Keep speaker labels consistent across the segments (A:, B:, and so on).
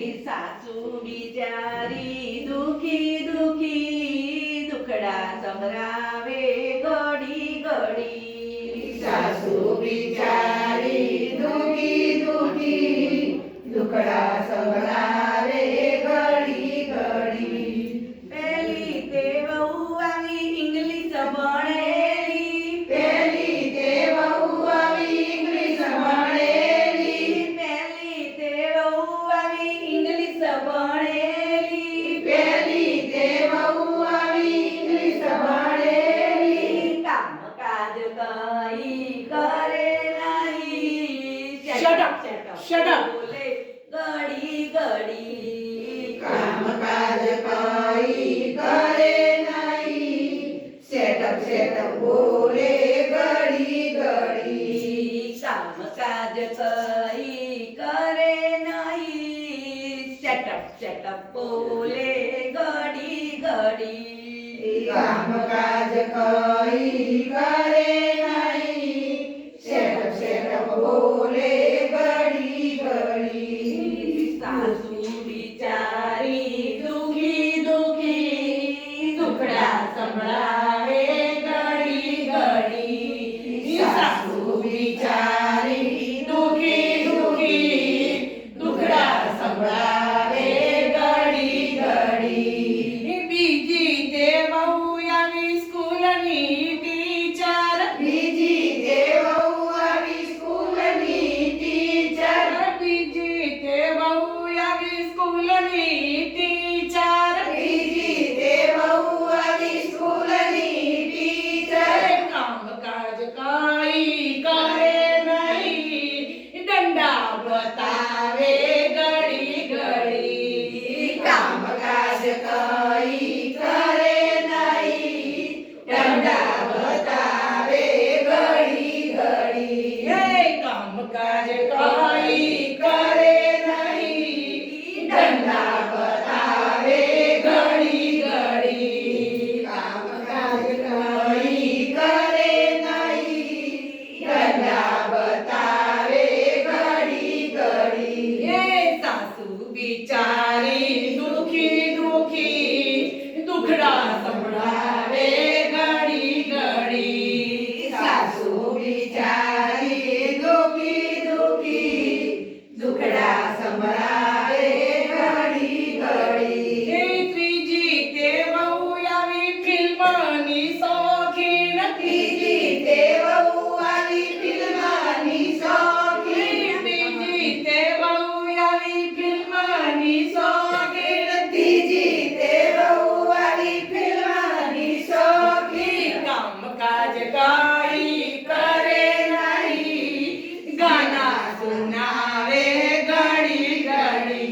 A: सासू बिचारी दुखी दुखी दुखडा संभरावे घडी घडी।
B: सासू बिचारी दुखी दुखी दुखडा संभळावे घडी घडी।
A: पेली ते वहू आवी इंग्लिश भणेली,
B: पेली ते वहू आवी इंग्लिश भणेली,
A: पेली ते वहू आवी इंग्लिश भणेली,
B: पेली ते वहू आवी इंग्लिश भणेली।
A: कामकाज काही करे नाही,
B: Shut up, shut up.
A: बोले घडी घडी।
B: कामकाज काही करे नाही, सेटअप सेटअप बोले घडी घडी।
A: कामकाज काही करे नाही, शटप शटप बोले घडी घडी।
B: कामकाज काही करे नाही, सेटअप सेटअप बोले घडी घडी।
A: सासू बिचारी दुखी दुखी दुखडा संभळावे घडी घडी।
B: सासू बिचारी दुखी दुखी दुखडा संभळावे घडी घडी।
A: बीजी ते वहू यावी स्कूलनी टीचर,
B: बीजी ते वहू आवी स्कूलनी टीचर,
A: बीजी ते वहू यावी स्कूलनी टीचर।
B: बीजी ते वहू आवी स्कूलनी टीचर।
A: कामकाज काही करे नाही, दंडा बतावे घडी घडी।
B: कामकाज काही करे नाही, दंडा बतावे घडी घडी।
A: हे कामकाज काही
B: करे नाही, दंडा बतावे घडी घडी। कामकाज काही करे नाही, दंडा बतावे घडी घडी।
A: हे सासू बिचारी दुखी दुखी दुखडा संभळावे घडी घडी।
B: सासू बिचारी दुखी दुखी दुखडा संभळावे घडी घडी।
A: हे त्रिजी ते वहू यावी फिल्मनी शौकीन,
B: तिची ते वहू आली फिल्मानी शौकीन,
A: त्रिजी ते वहू यावी फिल्मनी शौकीन।
B: तिची ते वहू आली फिल्मानी शौकीन।
A: कामकाज काही करे नाही, गाना सुनावे घडी घडी।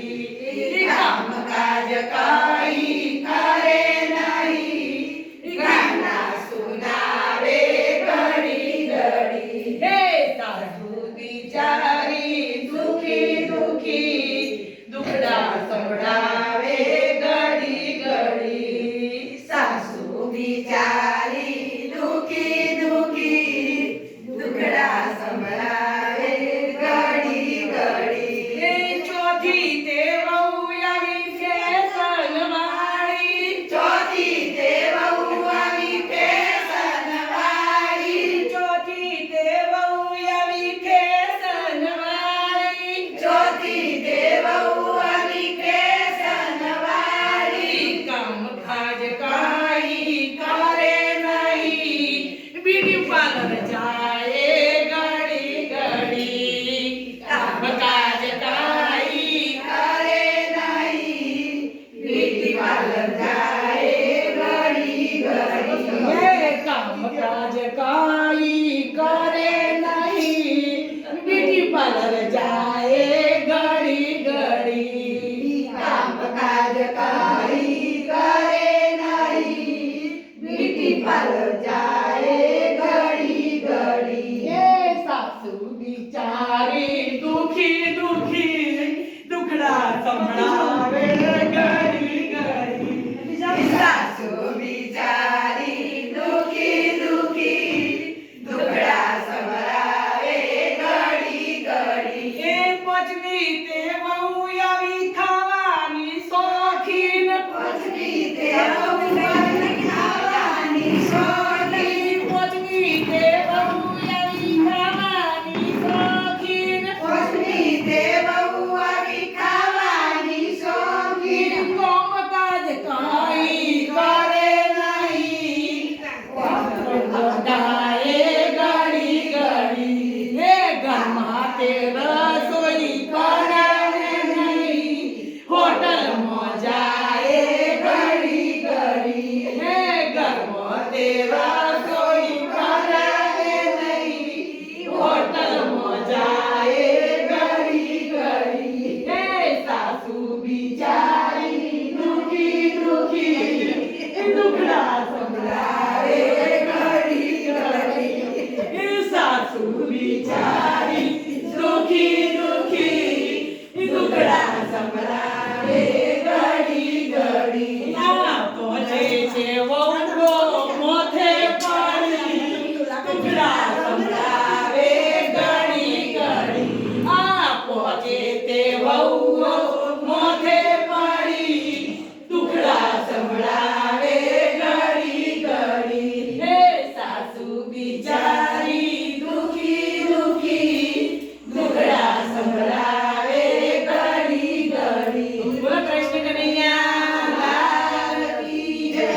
B: कामकाज काही करे नाही, गाना सुनावे घडी घडी।
A: हे सासू बिचारी दुखी दुखी दुखडा संभळावे
B: પોચવી તે વહુવાળી ખાવાની શોખીન.
A: પોચવી તે વહુવાળી ખાવાની શોખીન.
B: પોચવી તે વહુવાળી ખાવાની શોખીન.
A: કોમકાજ કાંઈ કરે નહીં. બધાએ ઘડી ઘડી હે ઘરમાં તે રસોઈ કરે નહીં. હોટલમાં જાય ઘડી ઘડી હે ઘરમાં તે રસોઈ કરે નહીં. હોટલમાં જાય ઘડી ઘડી હે સાસુ બિચારી દુખી દુખી દુખડા સંભળાવે ઘડી ઘડી હે સાસુ બિચારી દુખી દુખી દુખડા સંભળાવે ઘડી ઘડી. આ પહોંચે છે વહુઓ મોથે પડી દુખડા સંભળાવે ઘડી ઘડી. આ પહોંચે તે વહુ